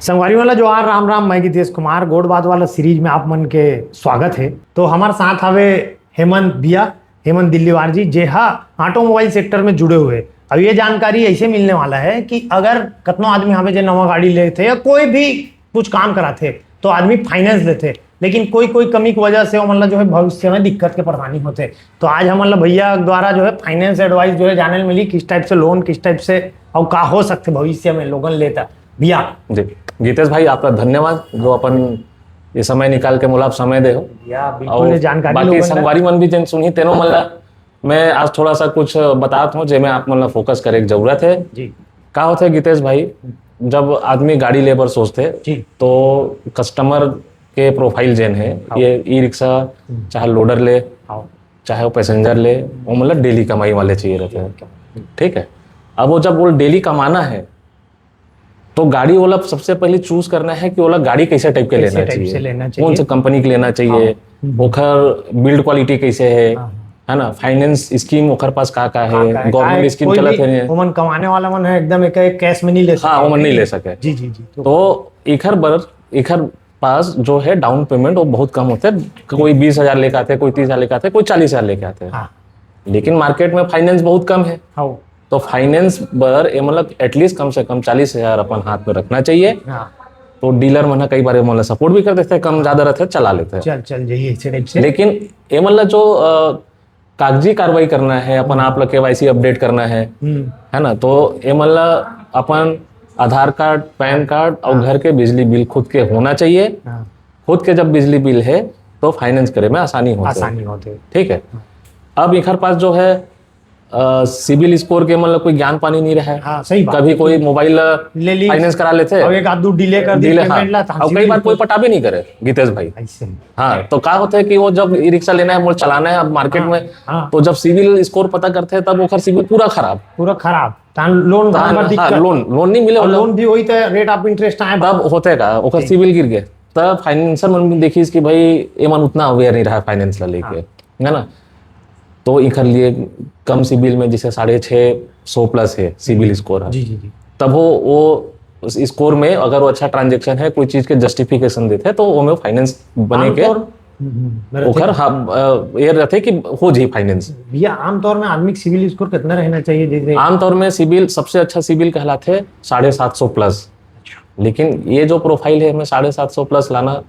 संगवारी वाला जो आर राम राम, मैं गितेश कुमार गोड बात वाला सीरीज में आप मन के स्वागत है। तो हमारे साथ हवे हेमंत भैया, हेमंत दिल्लीवार जी, जे हा ऑटोमोबाइल सेक्टर में जुड़े हुए। अब ये जानकारी ऐसे मिलने वाला है कि अगर कतनो आदमी हमें जो नवा गाड़ी लेते या कोई भी कुछ काम कराते तो आदमी फाइनेंस लेते, लेकिन कोई कोई कमी की वजह से वो मतलब जो है भविष्य में दिक्कत के परेशानी होते। तो आज हम मतलब भैया द्वारा जो है फाइनेंस एडवाइस जो है जानने मिली, किस टाइप से लोन, किस टाइप से और का हो सकते भविष्य में लोगन लेता। भैया जी गीतेश भाई, आपका धन्यवाद जो अपन ये समय निकाल के मुलाब समय दे हो। बिल्कुल जानकारी बाकी संगवारी मन भी जन सुनी तेनो मतलब मैं आज थोड़ा सा कुछ बताता हूँ जेमे आप मतलब फोकस करे की जरूरत है जी। का होते गीतेश भाई, जब आदमी गाड़ी लेबर सोचते तो कस्टमर के प्रोफाइल जेन है, ये ई रिक्शा चाहे लोडर ले चाहे वो पैसेंजर ले, वो मतलब डेली कमाई वाले चाहिए रहते हैं। ठीक है, अब वो जब वो डेली कमाना है तो गाड़ी वाला सबसे पहले चूज करना है कि वाला गाड़ी कैसे टाइप के लेना चाहिए, कौन सा कंपनी के लेना चाहिए, ओखर बिल्ड क्वालिटी कैसे है ना, फाइनेंस स्कीम ओखर पास का है, गवर्नमेंट स्कीम चलत है, ओमन कमाने वाला मन है एकदम एक कैश में नहीं ले सके। हाँ, ओमन नहीं ले सके। जी जी जी। तो इखर पास जो है डाउन पेमेंट वो बहुत कम होते हैं। कोई 20,000 लेके आते हैं, कोई 30,000 लेके आते हैं, कोई 40,000 लेके आते हैं। लेकिन मार्केट में फाइनेंस बहुत कम है। तो फाइनेंस पर मतलब एटलीस्ट कम से कम 40,000 अपन हाथ में रखना चाहिए। तो डीलर मन कई बार मतलब सपोर्ट भी कर देते हैं, कम ज्यादा रहते हैं चला लेते हैं, चल जाइए। लेकिन ये मतलब जो कागजी कार्रवाई करना है, अपन आप लोग KYC अपडेट करना है ना, तो ये मतलब अपन आधार कार्ड, पैन कार्ड और घर के बिजली बिल खुद के होना चाहिए। खुद के जब बिजली बिल है तो फाइनेंस करे में आसानी होते। ठीक है, अब इखर पास जो है सिविल स्कोर के मतलब कोई ज्ञान पानी नहीं रहा है। हाँ, सही बात। कभी कोई मोबाइल फाइनेंस करा लेते हैं, एक आध डिले कर दी पेमेंट ला, और कई बार कोई पटा भी नहीं करे गीतेश भाई। हाँ, तो क्या होता है कि वो जब ई रिक्शा लेना है, चलाना है अब मार्केट में, तो जब सिविल स्कोर पता करते हैं तब वो सिविल पूरा खराब लोन नहीं मिले, लोन भी वही रेट ऑफ इंटरेस्ट आए तब होते का ओकर सिविल गिर गए, तब फाइनेंसर मन देखी कि भाई ये मन उतना अवेयर नहीं रहा फाइनेंस ला लेके, है ना। तो इखर लिए कम सिबिल में जैसे 650 प्लस है सिबिल स्कोर है, तब वो स्कोर में अगर वो अच्छा ट्रांजेक्शन है, कोई चीज के जस्टिफिकेशन देते हैं तो वो में फाइनेंस बने के ओखर ये रहते कि हो जी फाइनेंस। भैया आमतौर में आदमी सिबिल स्कोर कितना रहना चाहिए? जैसे आमतौर में सिबिल सबसे अच्छा सिबिल कहलाते हैं 750 प्लस। लेकिन ये जो प्रोफाइल है, हमें 750 प्लस लाना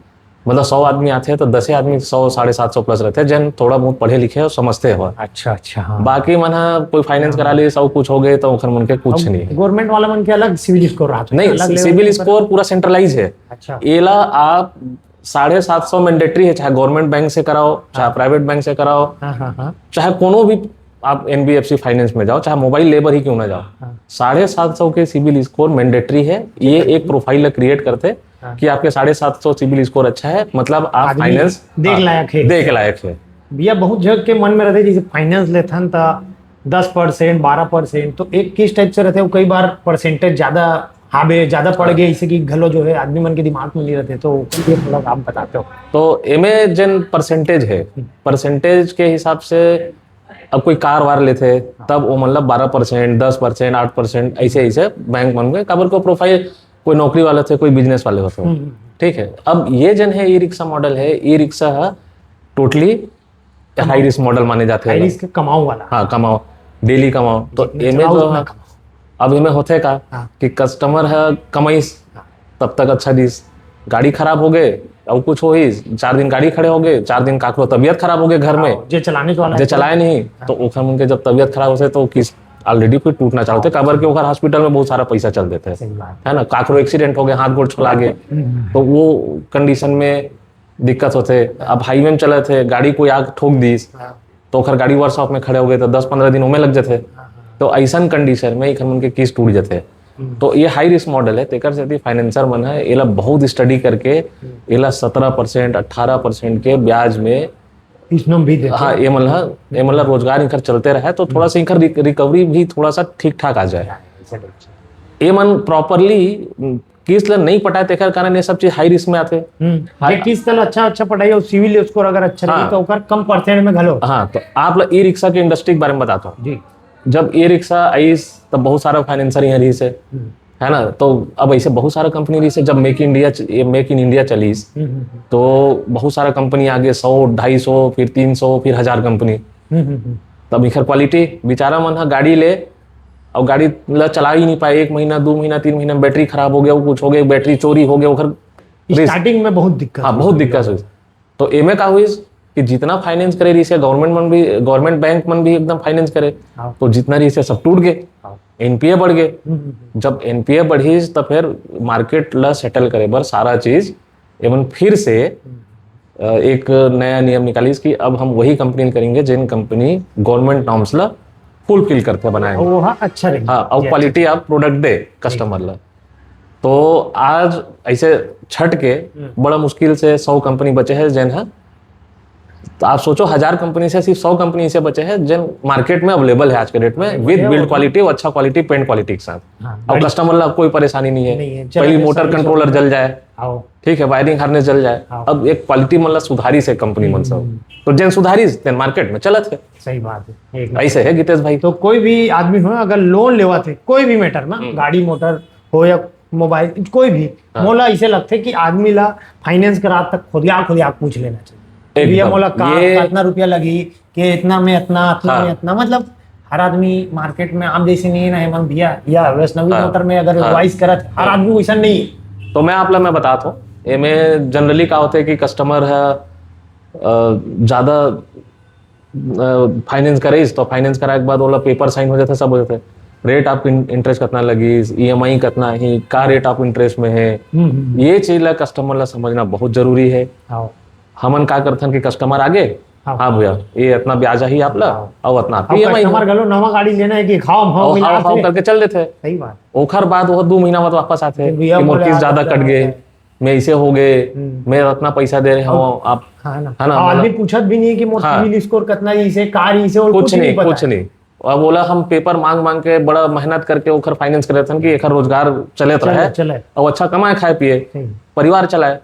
मतलब 100 आदमी आते हैं तो 10 आदमी 100-750 प्लस रहते हैं, जन थोड़ा बहुत पढ़े लिखे और समझते हो। अच्छा। हाँ। बाकी मन कोई फाइनेंस करा ले, सब कुछ हो गए तो उखर मन के कुछ नहीं। गवर्नमेंट वाला मन के अलग सिविल स्कोर रहा नहीं, सिविल स्कोर पूरा सेंट्रलाइज है। अच्छा। एला आप 750 मैंडेटरी है, चाहे गवर्नमेंट बैंक से कराओ, चाहे प्राइवेट बैंक से कराओ, चाहे कोनो भी आप NBFC फाइनेंस में जाओ, चाहे मोबाइल लेबर ही क्यों ना जाओ, 750 के सिविल स्कोर मैंडेटरी है। ये एक प्रोफाइल क्रिएट करते कि आपके 750 सिविल स्कोर अच्छा है, मतलब आप फाइनेंस देख लायक है। भैया बहुत जगह के मन में रहते जैसे फाइनेंस लेते हैं तो 10%, 12%, तो एक किस टाइप से रहते हैं, कई बार परसेंटेज ज्यादा पड़ गए, इसे कि घलो जो है आदमी मन के दिमाग में नहीं रहते, तो ये थोड़ा आप बताते हो। तो एमे जन परसेंटेज है, परसेंटेज के हिसाब से अब कोई कार वार लेते तब वो मतलब 12%, 10%, 8% ऐसे बैंक बन गए। काबर को प्रोफाइल कोई नौकरी वाले थे, कोई बिजनेस वाले होते हैं। ठीक है, अब ये जन है ई रिक्शा मॉडल है, e rickshaw totally high risk model माने जाते हैं, कमाओ वाला। हाँ, कमाओ, डेली कमाओ। तो इनमें जो है अब इनमें होते का कि कस्टमर है कमाईस तब तक अच्छा दिस, गाड़ी खराब हो गए और कुछ हो ही 4 दिन गाड़ी खड़े हो गए, 4 दिन काकरो तबियत खराब हो गए घर में, जो चलाए नहीं, तो उनके उनके जब तबियत खराब होते तो किस ऑलरेडी कोई टूटना चाहते काबर के ओखर हॉस्पिटल में बहुत सारा पैसा चल देते हैं, है ना। काकरो एक्सीडेंट हो गए, हाथ गोड़ छोला गए, तो वो कंडीशन में दिक्कत होते। अब हाईवे में चले थे, गाड़ी कोई आग ठोक दीस तो ओखर गाड़ी वर्कशॉप में खड़े हो गए तो 10-15 दिन में लग जाते। तो ऐसा कंडीशन में उनके केस टूट जाते। तो ये हाई रिस्क मॉडल है, तेकर से फाइनेंसर मन है एला बहुत स्टडी करके एला 17%, 18% के ब्याज में भी देते। हाँ, ये मतलब रोजगार इनकर चलते रहे तो थोड़ा सा इनकर रिकवरी भी थोड़ा सा ठीक ठाक आ जाए। ये मन प्रॉपरली किस्त नहीं पटाए तेकर कारण ये सब चीज हाई रिस्क में आते। किस्त अच्छा पटाई और सिविल स्कोर अगर अच्छा रही तो ओकर कम परसेंट में घलो। हाँ, तो आप लोग ई रिक्शा के इंडस्ट्री के बारे में बताता हूँ। जब ई रिक्शा आई तब बहुत सारा फाइनेंसर यहाँ रही से, है ना। तो अब ऐसे बहुत सारा कंपनी रही से, जब मेक इन इंडिया चली तो बहुत सारा कंपनी आगे 100, 250, फिर 300, फिर 1000 कंपनी। तब इखर क्वालिटी बेचारा मन हा गाड़ी ले और गाड़ी ला चला ही नहीं पाए, 1 महीना 2 महीना 3 महीना में बैटरी खराब हो गया, वो कुछ हो गया, बैटरी चोरी हो गया, ओखर स्टार्टिंग में बहुत दिक्कत। हाँ बहुत दिक्कत हुई। तो एमे का हुई कि जितना फाइनेंस करे रही से गवर्नमेंट बैंक मन भी एकदम फाइनेंस करे, तो जितना रही से सब टूट गए, एनपीए बढ़ गए। जब एनपीए बढ़ी तो फिर मार्केट ला सेटल करे बर सारा चीज एवं फिर से एक नया नियम निकाली कि अब हम वही कंपनी करेंगे जिन कंपनी गवर्नमेंट नॉर्म्स ला फुलफिल करते बनाए, वो अच्छा रहे, हाँ, और क्वालिटी आप प्रोडक्ट दे कस्टमर ला। तो आज ऐसे छट के बड़ा मुश्किल से 100 कंपनी बचे हैं जिन है। तो आप सोचो 1000 कंपनी से सिर्फ 100 कंपनी से बचे हैं जिन मार्केट में अवेलेबल है आज के डेट में, विद बिल्ड क्वालिटी और अच्छा क्वालिटी पेंट क्वालिटी के साथ। और कस्टमर ला कोई परेशानी नहीं है। पहली मोटर कंट्रोलर जल जाए, ठीक है, वायरिंग हार्नेस जल जाए, अब एक क्वालिटी मतलब सुधारी से कंपनी मन सब, तो जिन सुधारी तेन मार्केट में चलत है। सही बात है, ऐसे है गीतेश भाई। तो कोई भी आदमी हो अगर लोन लेवा थे कोई भी मैटर ना, गाड़ी मोटर हो या मोबाइल कोई भी, मोला ऐसे लगते कि आदमी ला फाइनेंस करा तक खुद पूछ लेना चाहिए। भैया मोला कितना रुपया लगी, कि इतना में इतना मतलब हर आदमी मार्केट में आम जैसे नहीं है ना हेमंत भैया, या वैष्णवी मोटर में अगर एडवाइस करत हर आदमी वैसा नहीं है। तो मैं आप मैं बताता हूँ एमे जनरली का होता है कि कस्टमर है ज्यादा फाइनेंस करे, तो फाइनेंस कराए के बाद वो पेपर साइन हो जाता है, सब हो जाता है, रेट ऑफ इंटरेस्ट कितना लगी, ईएमआई कितना है, का रेट ऑफ इंटरेस्ट में है, ये चीज ला कस्टमर ला समझना बहुत जरूरी है। हमन का करथन कि कस्टमर आगे, हाँ भैया ये इतना ब्याज ही आप ला और इतना ईएमआई, कस्टमर गलो नवा गाड़ी लेना है कि खाओ करके चल देते। सही बात। ओखर बाद वो 2 महीना बाद वापस आते हैं कि मोर किस्त ज्यादा कट गए, मैं ऐसे हो गए, मैं इतना पैसा दे रहे हूँ आप, है ना। आदमी पूछत भी नहीं कि मोर सिबिल स्कोर कितना है, इसे कार इसे और कुछ नहीं। और बोला हम पेपर मांग के बड़ा मेहनत करके ओखर फाइनेंस करे थे कि एखर रोजगार चलत रहे और अच्छा कमाए खाए पिए परिवार चलाए।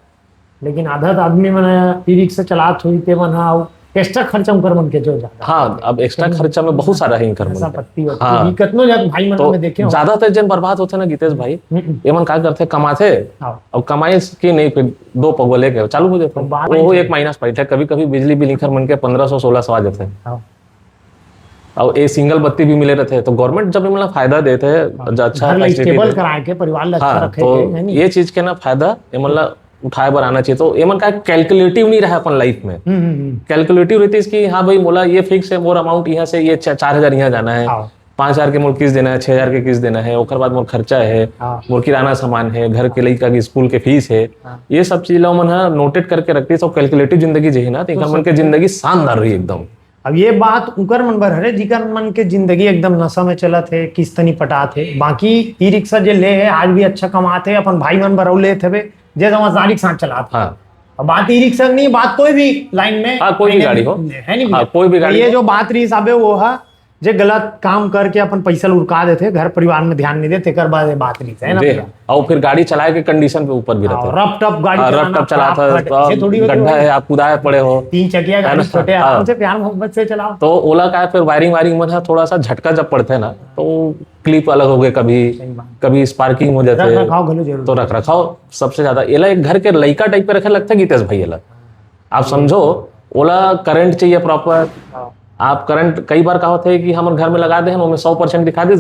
लेकिन आधा आदमी मन ई रिक्शा चलात हुई ते मन एक्स्ट्रा खर्चा उनकर मन के जो ज्यादा, हाँ, अब एक्स्ट्रा खर्चा में बहुत सारा है इनकर मन, हाँ, कितनो भाई मन में देखे ज्यादातर जन बर्बाद होते ना गीतेश भाई, ये मन का करते कमाते और कमाई की नहीं, फिर 2 पगो लेके चालू हो जाते, वो एक माइनस पॉइंट है। कभी कभी बिजली बिल इनकर मन के 1500-1600 आ जाते हैं और ये सिंगल बत्ती भी मिले रहते हैं। तो गवर्नमेंट जब मतलब फायदा देते हैं, अच्छा स्टेबल कराए के परिवार अच्छा रखे, तो ये चीज के ना फायदा मतलब उठाए बर आना चाहिए। तो ये मन का कैलकुलेटिव नहीं रहा अपन लाइफ में, कैलकुलेटिव रहती है कि हाँ भाई मोला ये फिक्स है, मोर अमाउंट यहाँ से ये 4000 यहाँ जाना है, 5000 के मोर किस्त देना है, 6000 के किस्त देना है, ओकर बाद मोर खर्चा है, मोर किराना सामान है, घर के लड़का की स्कूल के फीस है, ये सब चीज ला मन नोटेड करके रखती है। तो कैलकुलेटिव जिंदगी जी ना, तो मन के जिंदगी शानदार रही एकदम। अब ये बात उकर मन बर है जिकर मन के जिंदगी एकदम नशा में चला थे, किस्त नहीं पटा थे, बाकी ई रिक्शा जे ले है आज भी अच्छा कमाते, अपन भाई मन बर ले थे जे समझदारी के साथ चलाते। अब बात ई रिक्शा नहीं, बात कोई भी लाइन में, कोई भी गाड़ी हो, है नहीं, कोई भी गाड़ी। ये जो बात रही साहब वो है जे गलत काम करके अपन पैसा लुढ़का देते, घर परिवार में ध्यान नहीं देते, कर बाद बात रही है ना। और फिर गाड़ी चलाए के कंडीशन पे ऊपर भी रहते, रफ टप गाड़ी चलाता है, गड्ढा है, आप कुदाए पड़े हो, 3 चकिया गाड़ी छोटे आराम से प्यार मोहब्बत से चलाओ। तो ओला का फिर वायरिंग में थोड़ा सा झटका जब पड़ते है ना, तो क्लिप अलग हो गए, कभी स्पार्किंग हो जाते हैं, तो रख रखाव सबसे ज्यादा। एला एक घर के लइका टाइप पे रखे लगता है गीतेश भाई। एला आप समझो ओला करंट चाहिए प्रॉपर, आप करंट कई बार कहा होता है कि हम घर में लगा दे, हम 100% दिखा दे,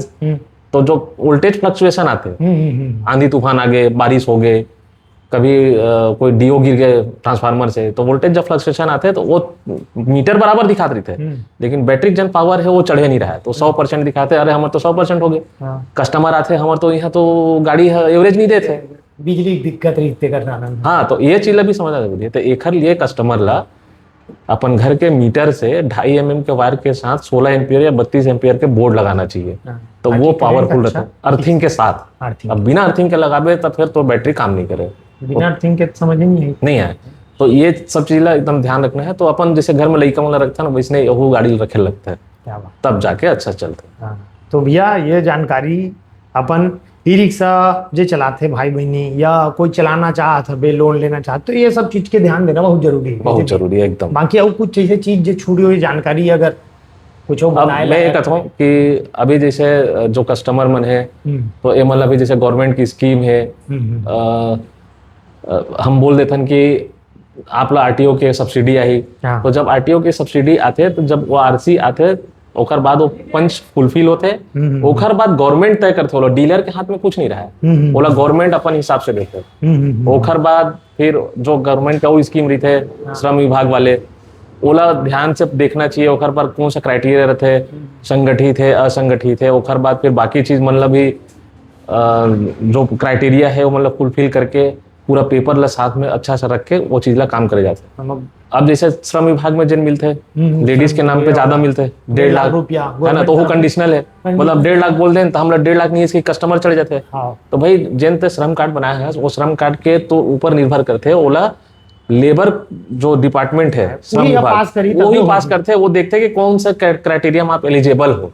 तो जो वोल्टेज फ्लक्चुएशन आते हैं, आंधी तूफान आ गए, बारिश हो गए, कभी कोई डीओ गिर गए ट्रांसफार्मर से, तो वोल्टेज जब फ्लक्चुएशन आते हैं तो वो मीटर बराबर दिखा रहे थे, लेकिन बैटरी जन पावर है वो चढ़े नहीं रहा है, तो 100% दिखाते, अरे हमारे तो 100% हो गए। कस्टमर आते हमारे तो यहाँ तो गाड़ी एवरेज नहीं देते, बिजली दिक्कत रही करना। हाँ, तो ये चीज भी समझना जरूरी है। तो एक लिए कस्टमर ला अपन घर के मीटर से 2.5 mm के वायर के साथ 16 एम्पियर या 32 एम्पियर के बोर्ड लगाना चाहिए, तो वो पावरफुल रहता है अर्थिंग के साथ। अब बिना अर्थिंग के लगावे तो फिर तो बैटरी काम नहीं करे, बिना अर्थिंग के समझ नहीं आए। तो ये सब चीज एकदम ध्यान रखना है। तो अपन जैसे घर में लइका वाला रखता है ना, वैसे वो गाड़ी रखे लगता है, तब जाके अच्छा चलता है। तो भैया ये जानकारी अपन ई रिक्शा जो चलाते भाई बहनी या कोई चलाना चाहत है, लोन लेना चाहत, तो ये सब चीज के ध्यान देना बहुत जरूरी है, बहुत जरूरी है एकदम। बाकी और कुछ ऐसे चीज जो छूटी हुई जानकारी अगर कुछ अब मैं ये कहता हूँ कि अभी जैसे जो कस्टमर मन है तो ये मतलब अभी जैसे गवर्नमेंट की स्कीम है, हम बोल देते हैं कि आपला आरटीओ के सब्सिडी आई, हाँ। तो जब आरटीओ की सब्सिडी आते तो जब वो आरसी आते ओकर बाद वो पंच फुलफिल होते, ओकर बाद गवर्नमेंट तय करते, बोला डीलर के हाथ में कुछ नहीं रहा है, बोला गवर्नमेंट अपन हिसाब से देते। ओकर बाद फिर जो गवर्नमेंट का वो स्कीम रही थे श्रम विभाग वाले, ओला ध्यान से देखना चाहिए ओकर पर कौन सा क्राइटेरिया रहते, संगठित है असंगठित है, ओकर बाद फिर बाकी चीज मतलब भी जो क्राइटेरिया है वो मतलब फुलफिल करके पूरा पेपर ला साथ में अच्छा सा रख के वो चीज ला काम करे जाते। अब जैसे श्रम विभाग में जिन मिलते हैं लेडीज के नाम पे ज्यादा मिलते हैं 1.5 लाख रुपया है ना, तो वो कंडीशनल है, मतलब 1.5 लाख बोल दें तो हम लोग 1.5 लाख नहीं इसके कस्टमर चढ़ जाते हैं। तो भाई जिन ते श्रम कार्ड बनाया है वो श्रम कार्ड के तो ऊपर निर्भर करते हैं, ओला लेबर जो डिपार्टमेंट है श्रम विभाग वो ही पास करते हैं, वो देखते हैं कि कौन सा क्राइटेरिया में आप एलिजिबल हो,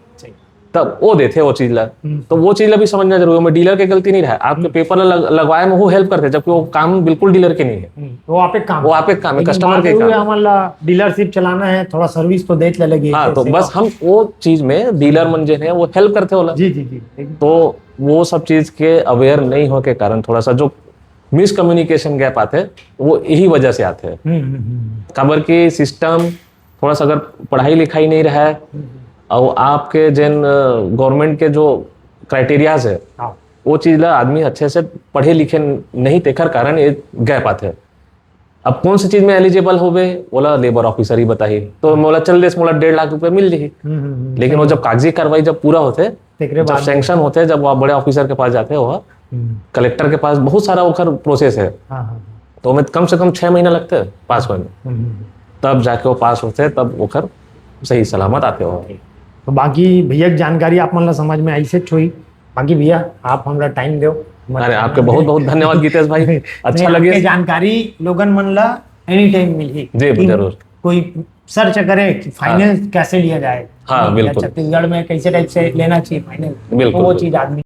तब वो देते वो चीज ला। तो वो चीज ला भी समझना जरूरी है, में डीलर की गलती नहीं रहा, आपके पेपर लगवाए में वो हेल्प करते, जबकि वो काम बिल्कुल डीलर के नहीं है, वो आप एक काम है कस्टमर के काम। हमारा डीलरशिप चलाना है, थोड़ा सर्विस तो देख लगे। हाँ, तो बस हम वो चीज में डीलर मन जो है वो हेल्प करते होला। जी जी जी। तो वो सब चीज के अवेयर नहीं हो के कारण थोड़ा सा जो मिसकम्युनिकेशन गैप आते हैं वो यही वजह से आते हैं। खबर की सिस्टम थोड़ा सा अगर पढ़ाई लिखाई नहीं रहा है और आपके जिन गवर्नमेंट के जो क्राइटेरियाज है वो चीज ला आदमी अच्छे से पढ़े लिखे नहीं तेकर कारण ये गैप आते हैं। अब कौन सी चीज में एलिजिबल हो गए बोला लेबर ऑफिसर ही बताइए, तो मोला चल दे मोला 1.5 लाख रुपए मिल जाए, लेकिन वो जब कागजी कार्रवाई जब पूरा होते, जब सैंक्शन होते, जब वो बड़े ऑफिसर के पास जाते हो, कलेक्टर के पास बहुत सारा ओकर प्रोसेस है, तो हमें कम से कम 6 महीना लगते हैं पास होने में, तब जाके वो पास होते हैं, तब ओकर सही सलामत आते हो। तो बाकी भैया की जानकारी आप मतलब समझ में आई से छोई, बाकी भैया आप हमरा टाइम दो। अरे आपके बहुत बहुत धन्यवाद गीतेश भाई, अच्छा लगे जानकारी लोगन मन ला एनी टाइम मिली जी, जरूर कोई सर्च करे कि फाइनेंस कैसे लिया जाए, हाँ बिल्कुल, छत्तीसगढ़ में कैसे टाइप से लेना चाहिए फाइनेंस, बिल्कुल वो चीज आदमी